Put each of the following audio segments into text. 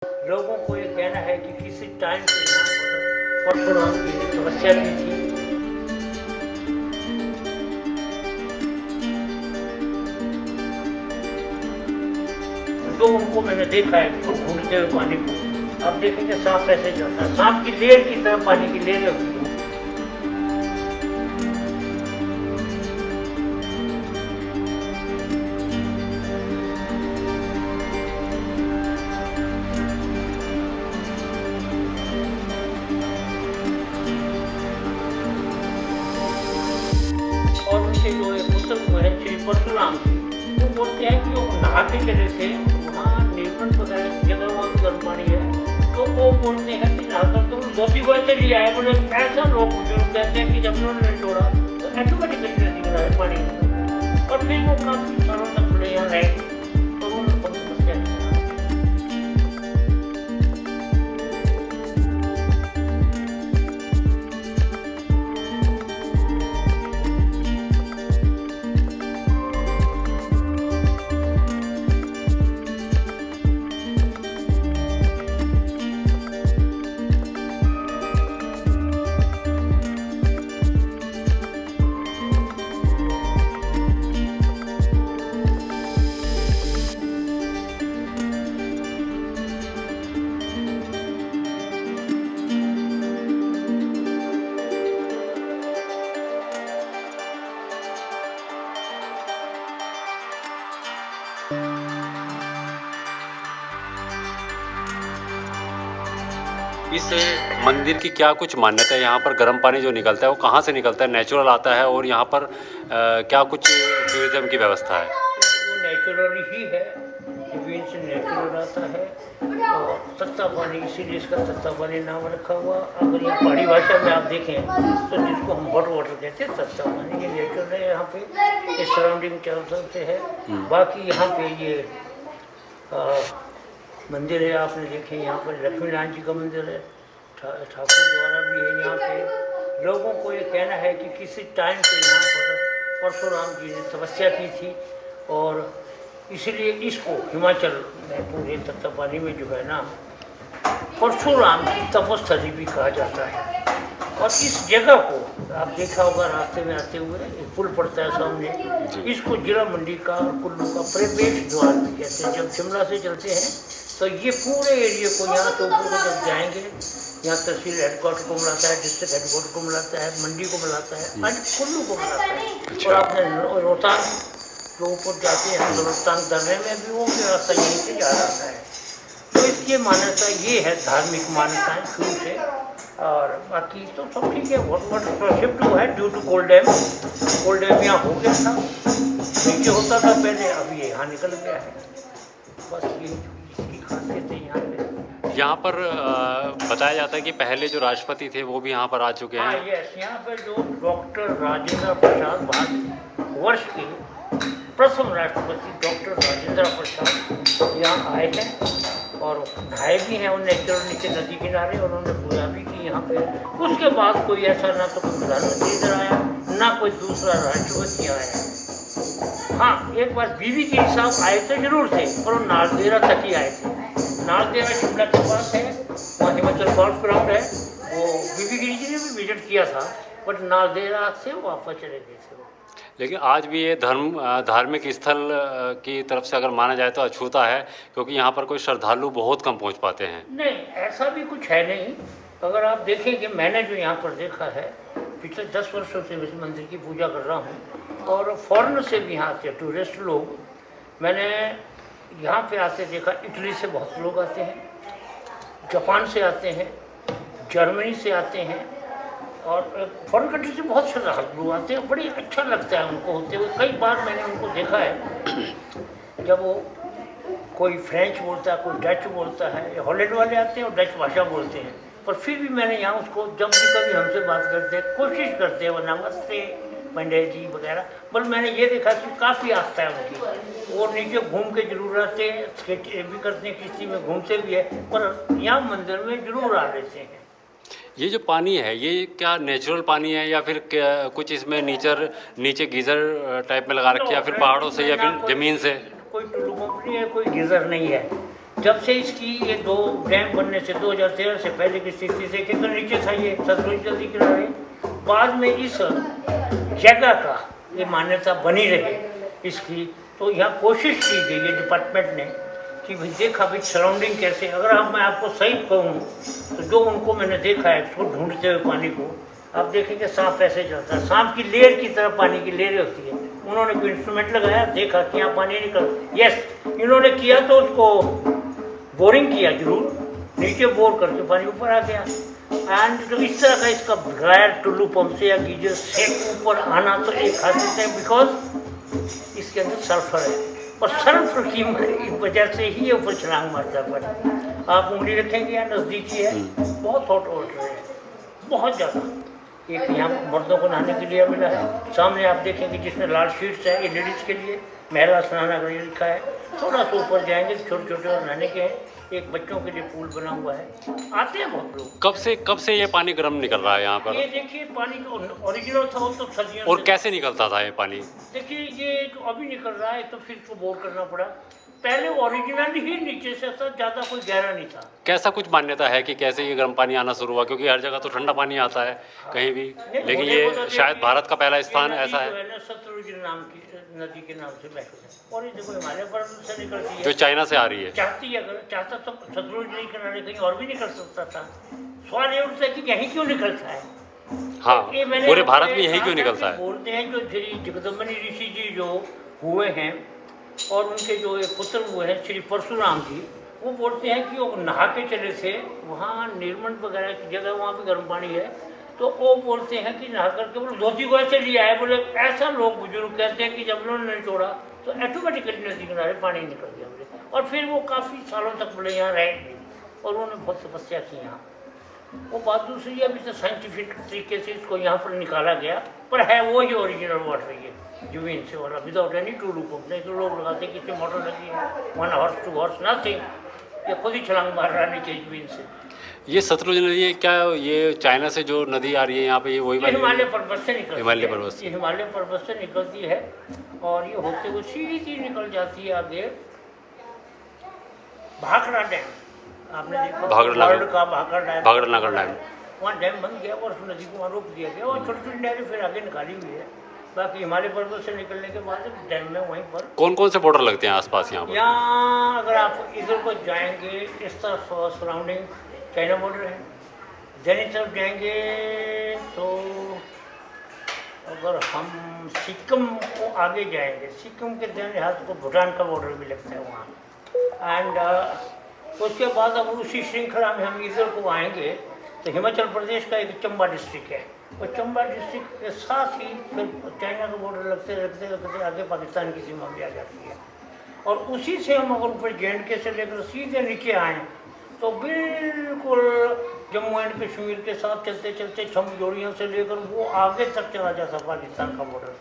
लोगों को ये कहना है कि किसी टाइम से यहाँ पर परशुराम की समस्या भी थी। तो उनको मैंने देखा है ढूंढते हुए पानी को। आप देखेंगे सांप ऐसे चलता है, सांप की लेर की तरह पानी की लेर होती है। और उनके जो एक पुत्र हुए हैं श्री परशुराम जी, वो बोलते हैं कि वो नहाते चले थे, वहाँ नीलकंठ वगैरह की जगह वहाँ गर्म पानी है, तो वो बोलते हैं कि नहाकर तो धोती को ऐसे लिया है। बोले ऐसा लोग बुजुर्ग कहते हैं कि जब उन्होंने छोड़ा तो ऑटोमेटिकली दिख रहा है पानी, और फिर वो काफी सालों तक खुले यहाँ रहे, तो उन्होंने बहुत समस्या की। इस मंदिर की क्या कुछ मान्यता है? यहाँ पर गर्म पानी जो निकलता है वो कहाँ से निकलता है? नेचुरल आता है? और यहाँ पर क्या कुछ टूरिज्म की व्यवस्था है? वो नेचुरल ही है, जमीन से नेचुरल आता है, और सत्ता पानी, इसीलिए इसका सत्ता पानी नाम रखा हुआ। अगर ये पहाड़ी भाषा में आप देखें तो जिसको हम हॉट वाटर कहते हैं, सत्ता पानी, ये नेचुरल है। यहाँ पे ये सराउंडिंग चारों तरफ से है। बाकी यहाँ पे ये मंदिर है, आपने देखे यहाँ पर लक्ष्मी नारायण जी का मंदिर है, ठाकुर द्वारा भी है। यहाँ पे लोगों को ये कहना है कि किसी टाइम से यहाँ पर परशुराम जी ने तपस्या की थी, और इसलिए इसको हिमाचल में पूरे तत्तापानी में जो है ना परशुराम की तपस्थली भी कहा जाता है। और इस जगह को आप देखा होगा, रास्ते में आते हुए एक पुल पड़ता है सामने, इसको जिला मंडी का और कुल्लू का प्रवेश द्वार भी कहते हैं। जब शिमला से चलते हैं तो ये पूरे एरिया को, यहाँ से ऊपर को जब जाएंगे, यहाँ तहसील हेडक्वार्टर को मिलाता है, डिस्ट्रिक्ट हेडक्वार्टर को मिलाता है, मंडी को मिलाता है, और कुल्लू को मिलाता है। और आपने रोहतांग जो ऊपर जाते हैं, तो रोहतांग दर्रे में भी वो रास्ता यहीं से जा रहा है। तो इसकी मान्यता ये है, धार्मिक मान्यताएं शुरू से। और बाकी तो सब ठीक है। वाटर शिफ्ट हुआ है ड्यू टू कोल्ड डैम यहाँ हो गया था, नीचे होता था पहले, अब ये यहाँ निकल गया है। बस ये इसकी खासियत है यहाँ पे। यहाँ पर बताया जाता है कि पहले जो राष्ट्रपति थे वो भी यहाँ पर आ चुके हाँ, हैं। यस, यहाँ पर जो डॉक्टर राजेंद्र प्रसाद, भारत वर्ष के प्रथम राष्ट्रपति डॉक्टर राजेंद्र प्रसाद यहाँ आए हैं, और नहाए भी हैं उन नेचुरल नीचे नदी किनारे, और उन्होंने पूजा भी की यहाँ पे। उसके बाद कोई ऐसा ना तो कोई प्रधानमंत्री इधर आया, ना कोई दूसरा राष्ट्रपति आया। हाँ, एक बार बीवी गिरी साहब आए तो जरूर थे, पर वो नालदेहरा तक ही आए थे। नालदेहरा शिमला के पास है, वहाँ हिमाचल गोल्फ ग्राउंड है, वो बीबी गिरी जी ने भी विजिट किया था, बट नालदेहरा से वापस चले गए थे वो। लेकिन आज भी ये धार्मिक स्थल की तरफ से अगर माना जाए तो अछूता है, क्योंकि यहाँ पर कोई श्रद्धालु बहुत कम पहुँच पाते हैं। नहीं, ऐसा भी कुछ है नहीं। अगर आप देखेंगे, मैंने जो यहाँ पर देखा है, पिछले 10 वर्षों से इस मंदिर की पूजा कर रहा हूँ, और फॉरेन से भी यहाँ से टूरिस्ट लोग मैंने यहाँ पे आते देखा। इटली से बहुत लोग आते हैं, जापान से आते हैं, जर्मनी से आते हैं, और फॉरेन कंट्री से बहुत श्रद्धालु आते हैं। बड़ी अच्छा लगता है उनको होते हुए। कई बार मैंने उनको देखा है, जब वो कोई फ्रेंच बोलता है, कोई डच बोलता है, हॉलैंड वाले आते हैं और डच भाषा बोलते हैं, पर फिर भी मैंने यहाँ उसको, जब भी कभी हमसे बात करते हैं, कोशिश करते हैं वो नमस्ते पंडित जी वगैरह, बल मैंने ये देखा कि काफ़ी आस्था है उनकी। वो नीचे घूम के जरूर आते हैं, स्केच भी करते हैं, किश्ती में घूमते भी है, पर यहाँ मंदिर में जरूर आ लेते हैं। ये जो पानी है, ये क्या नेचुरल पानी है, या फिर कुछ इसमें नीचे गीज़र टाइप में लगा रखी है, या फिर पहाड़ों से, या फिर ज़मीन से? कोई टुल्लू पंप नहीं है, कोई गीज़र नहीं है। जब से इसकी ये 2 डैम बनने से 2013 से पहले की स्थिति से कितना नीचे था ये सतलुज नदी किनारे, बाद में इस जगह का ये मान्यता बनी रहे इसकी, तो यहाँ कोशिश की गई है डिपार्टमेंट ने कि भाई देखा भाई सराउंडिंग कैसे, अगर हम मैं आपको सही कहूँ तो जो उनको मैंने देखा है उसको ढूंढते हुए पानी को, आप देखेंगे सांप ऐसे चलता है, सांप की लेयर की तरह पानी की लेयर होती है। उन्होंने कोई इंस्ट्रूमेंट लगाया, देखा कि यहाँ पानी निकल, यस इन्होंने किया तो उसको बोरिंग किया जरूर, नीचे बोर करके पानी ऊपर आ गया। एंड तो इस तरह का इसका बगैर टुल्लू पंप से या गीजर से ऊपर आना तो एक खासियत है, बिकॉज इसके अंदर सल्फर है और सल्फर की वजह से ही ये ऊपर छलांग मारता है। आप उंगली रखेंगे यहाँ नज़दीकी है, बहुत हॉट वाटर है, बहुत ज़्यादा। एक यहाँ मर्दों को नहाने के लिए मिला है, सामने आप देखेंगे जिसमें लाल शीट्स है, ये लेडीज़ के लिए महिला स्नानागार लिखा है। थोड़ा सा ऊपर जाएंगे छोटे छोटे और नहाने के हैं, एक बच्चों के लिए पूल बना हुआ है, आते हैं बहुत लोग। कब से ये पानी गर्म निकल रहा है यहाँ पर? ये देखिए पानी तो ओरिजिनल था वो तो सर्दियों और से। कैसे निकलता था ये पानी? देखिए ये तो अभी निकल रहा है तो फिर इसको बोर करना पड़ा, पहले ओरिजिनल ही नीचे से था, ज़्यादा कोई गहरा नहीं था। कैसा कुछ मान्यता है कि कैसे ये गर्म पानी आना शुरू हुआ? क्योंकि हर जगह तो ठंडा पानी आता है कहीं भी, लेकिन ये शायद भारत का पहला स्थान ऐसा है सतलुज नाम की नदी के नाम से बैठे हैं, और ये देखो हिमालय पर्वत से निकलती है जो चाइना से आ रही है। चाहती है, अगर चाहता तो सतलुज नहीं किनारे कहीं और भी निकल सकता था। सवाल ये उठता है कि यहीं क्यों निकलता है। हाँ, ये मैंने पूरे भारत में यही क्यों निकलता है? बोलते हैं जो श्री जगदम्बिनी ऋषि जी जो हुए हैं और उनके जो एक पुत्र हुए हैं श्री परशुराम जी, वो बोलते हैं कि वो नहा के चले थे, वहाँ निर्मल वगैरह की जगह वहाँ भी गर्म पानी है, तो वो बोलते हैं कि नहा करके बोले धोती को ऐसे लिया है, बोले ऐसा लोग बुजुर्ग कहते हैं कि जब उन्होंने नहीं छोड़ा तो ऑटोमेटिकली नदी किनारे पानी निकल गया बोले, और फिर वो काफ़ी सालों तक बोले यहाँ रह गए और उन्होंने बहुत तपस्या की यहाँ। वो बात दूसरी है, अभी तो साइंटिफिक तरीके से इसको यहाँ पर निकाला गया, पर है वो ही ओरिजिनल वाटर ये जमीन से वाला, विदाउट एनी टूलू पंप। नहीं तो लोग लगाते किसी मोटर लगी है 1 हॉर्स 2 हॉर्स नथिंग, ये खुद ही छलांग मार रहा नीचे जमीन से। ये सतलुज नदी है क्या? ये चाइना से जो नदी आ रही है यहाँ पे, ये वही वाली हिमालय पर्वत से निकलती है, हिमालय पर्वत से। ये हिमालय पर्वत से निकलती है और ये होते हुए सीधी निकल जाती है आगे भाखड़ा डैम। आपने देखा वर्ल्ड का भाखड़ा नागर डैम, वहाँ डैम बन गया और उस नदी को वहाँ रोक दिया गया और छोटी छोटी नहरें फिर आगे निकाली हुई है। बाकी हिमालय पर्वत से निकलने के बाद डैम में वहीं पर कौन कौन से बॉर्डर लगते हैं आसपास यहाँ पर? यहाँ अगर आप इधर को जाएंगे इस तरफ सराउंडिंग चाइना बॉर्डर है, जैनी तरफ जाएंगे तो अगर हम सिक्किम को आगे जाएंगे, सिक्किम के दाहिने हाथ को भूटान का बॉर्डर भी लगता है वहाँ। एंड उसके बाद अगर उसी श्रृंखला में हम इधर को आएंगे तो हिमाचल प्रदेश का एक चंबा डिस्ट्रिक्ट है, और चंबा डिस्ट्रिक्ट के साथ ही फिर चाइना का बॉर्डर लगते लगते लगते आगे पाकिस्तान की सीमा भी आ जाती है। और उसी से हम अगर ऊपर JNK से लेकर सीधे नीचे आएँ तो बिल्कुल जम्मू एंड कश्मीर के साथ चलते चलते छमजोड़ियों से लेकर वो आगे तक चला जाता पाकिस्तान का बॉर्डर।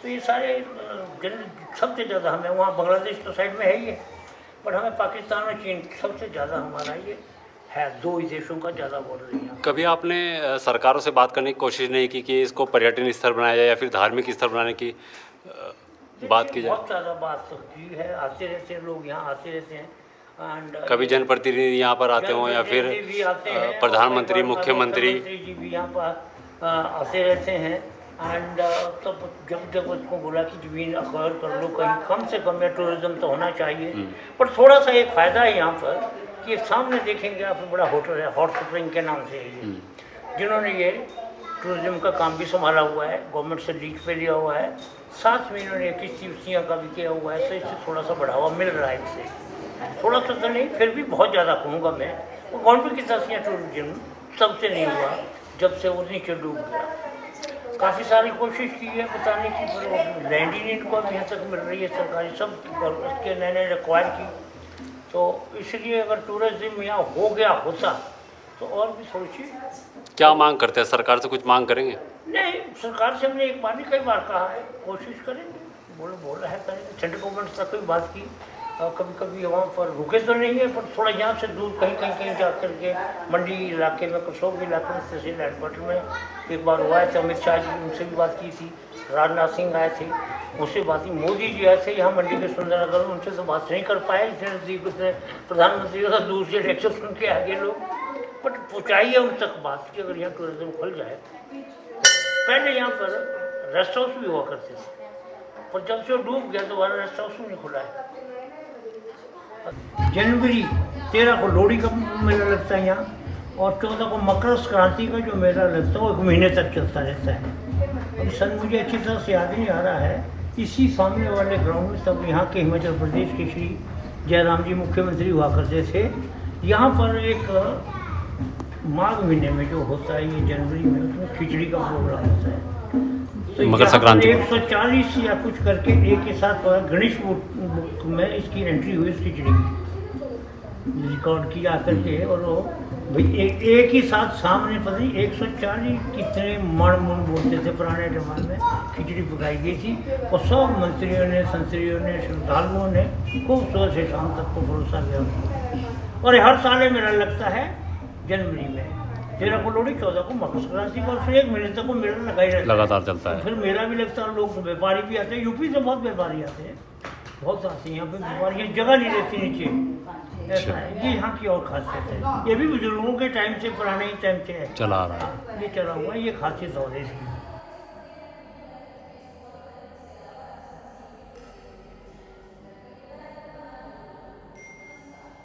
तो ये सारे सबसे ज़्यादा हमें वहाँ बांग्लादेश तो साइड में है ही है, पर हमें पाकिस्तान और चीन सबसे ज़्यादा हमारा ये है, 2 ही देशों का ज़्यादा बॉर्डर है। कभी आपने सरकारों से बात करने की कोशिश नहीं की कि इसको पर्यटन स्थल बनाया जाए या फिर धार्मिक स्थल बनाने की बात की जाए? बहुत ज़्यादा बात तो की है, आते रहते हैं लोग, यहाँ आते रहते हैं। एंड कभी जनप्रतिनिधि यहाँ पर आते हों या फिर प्रधानमंत्री, मुख्यमंत्री जी भी यहाँ पर आते रहते हैं। एंड तब जब उसको बोला कि ज़मीन अक्वायर कर लो, कहीं कम से कम टूरिज़्म तो होना चाहिए। पर थोड़ा सा एक फ़ायदा है यहाँ पर कि सामने देखेंगे आप बड़ा होटल है, हॉट स्प्रिंग के नाम से है ये, जिन्होंने ये टूरिज़्म का काम भी संभाला हुआ है, गवर्नमेंट से लीज पे लिया हुआ है, साथ में इन्होंने किस्तियाँ का भी किया हुआ है, तो इससे थोड़ा सा बढ़ावा मिल रहा है। इससे थोड़ा सा तो नहीं, फिर भी बहुत ज़्यादा कहूँगा मैं। वो गवर्नमेंट की तरफ से टूरिज्म सबसे नहीं हुआ जब से वो नीचे डूब गया। काफ़ी सारी कोशिश की है बताने की, पर लैंड ही इनको अभी यहाँ तक मिल रही है सरकारी, सब उसके नए नए रिक्वायर की। तो इसलिए अगर टूरिज्म यहाँ हो गया होता तो और भी थोड़ी सी। क्या मांग करते हैं? सरकार से कुछ मांग करेंगे? नहीं, सरकार से हमने एक बार भी कई बार कहा है, कोशिश करेंगे, बोला है करेंगे। सेंट्रल गवर्नमेंट तक कोई बात की, कभी कभी वहाँ पर रुके तो नहीं है, पर थोड़ा यहाँ से दूर कहीं जा कर के मंडी इलाके में, कसोग इलाके में, तहसील हेडक्वार्टर में एक बार हुआ है तो अमित शाह जी उनसे भी बात की थी, राजनाथ सिंह आए थे, उससे बात की। मोदी जी आए थे यहाँ मंडी के सुंदरनगर में, उनसे तो बात नहीं कर पाए, इतने नज़दीक उतने प्रधानमंत्री का दूर से लेक्चर सुन के आगे लोग, बट पहुँचाइए उन तक बात कि अगर यहाँ टूरिज्म खुल जाए। पहले यहाँ पर रेस्ट हाउस भी हुआ करते थे, पर जब से वो डूब गया दोबारा रेस्ट हाउस नहीं खुला है। जनवरी 13 को लोहड़ी का मेला लगता है यहाँ, और 14 को मकर संक्रांति का जो मेला लगता है वो 1 महीने तक चलता रहता है। अभी सन मुझे अच्छी तरह से याद नहीं आ रहा है, इसी सामने वाले ग्राउंड में तब यहाँ के हिमाचल प्रदेश के श्री जयराम जी मुख्यमंत्री हुआ करते थे। यहाँ पर एक माघ महीने में जो होता है ये जनवरी में, उसमें खिचड़ी का प्रोग्राम होता है। तो मकर संक्रांति 140 या कुछ करके एक के साथ गणेश बुक में इसकी एंट्री हुई, इस खिचड़ी की रिकॉर्ड किया करके, और वो भाई एक ही साथ सामने पता नहीं 140 कितने मण बोलते थे पुराने जमाने में, खिचड़ी पकाई गई थी। और सब मंत्रियों ने, संतरियों ने, श्रद्धालुओं ने खूब सुबह से शाम तक को भरोसा किया। और हर साल मेला लगता है जनवरी में, 13 को लोहड़ी, 14 को मकर संक्रांति को, और फिर 1 महीने तक वो मेला लगा ही रहता है, लगातार चलता है। फिर मेला भी लगता है, लोग व्यापारी भी आते हैं, यूपी से बहुत व्यापारी आते हैं, बहुत आते हैं यहाँ पे व्यापारी, यहाँ जगह नहीं रहती नीचे, ऐसा है। ये यहाँ की और खासियत है, ये भी बुजुर्गों के टाइम से, पुराने ही टाइम से है, चला आ रहा है। ये चला हुआ है, ये खासियत और है इसकी।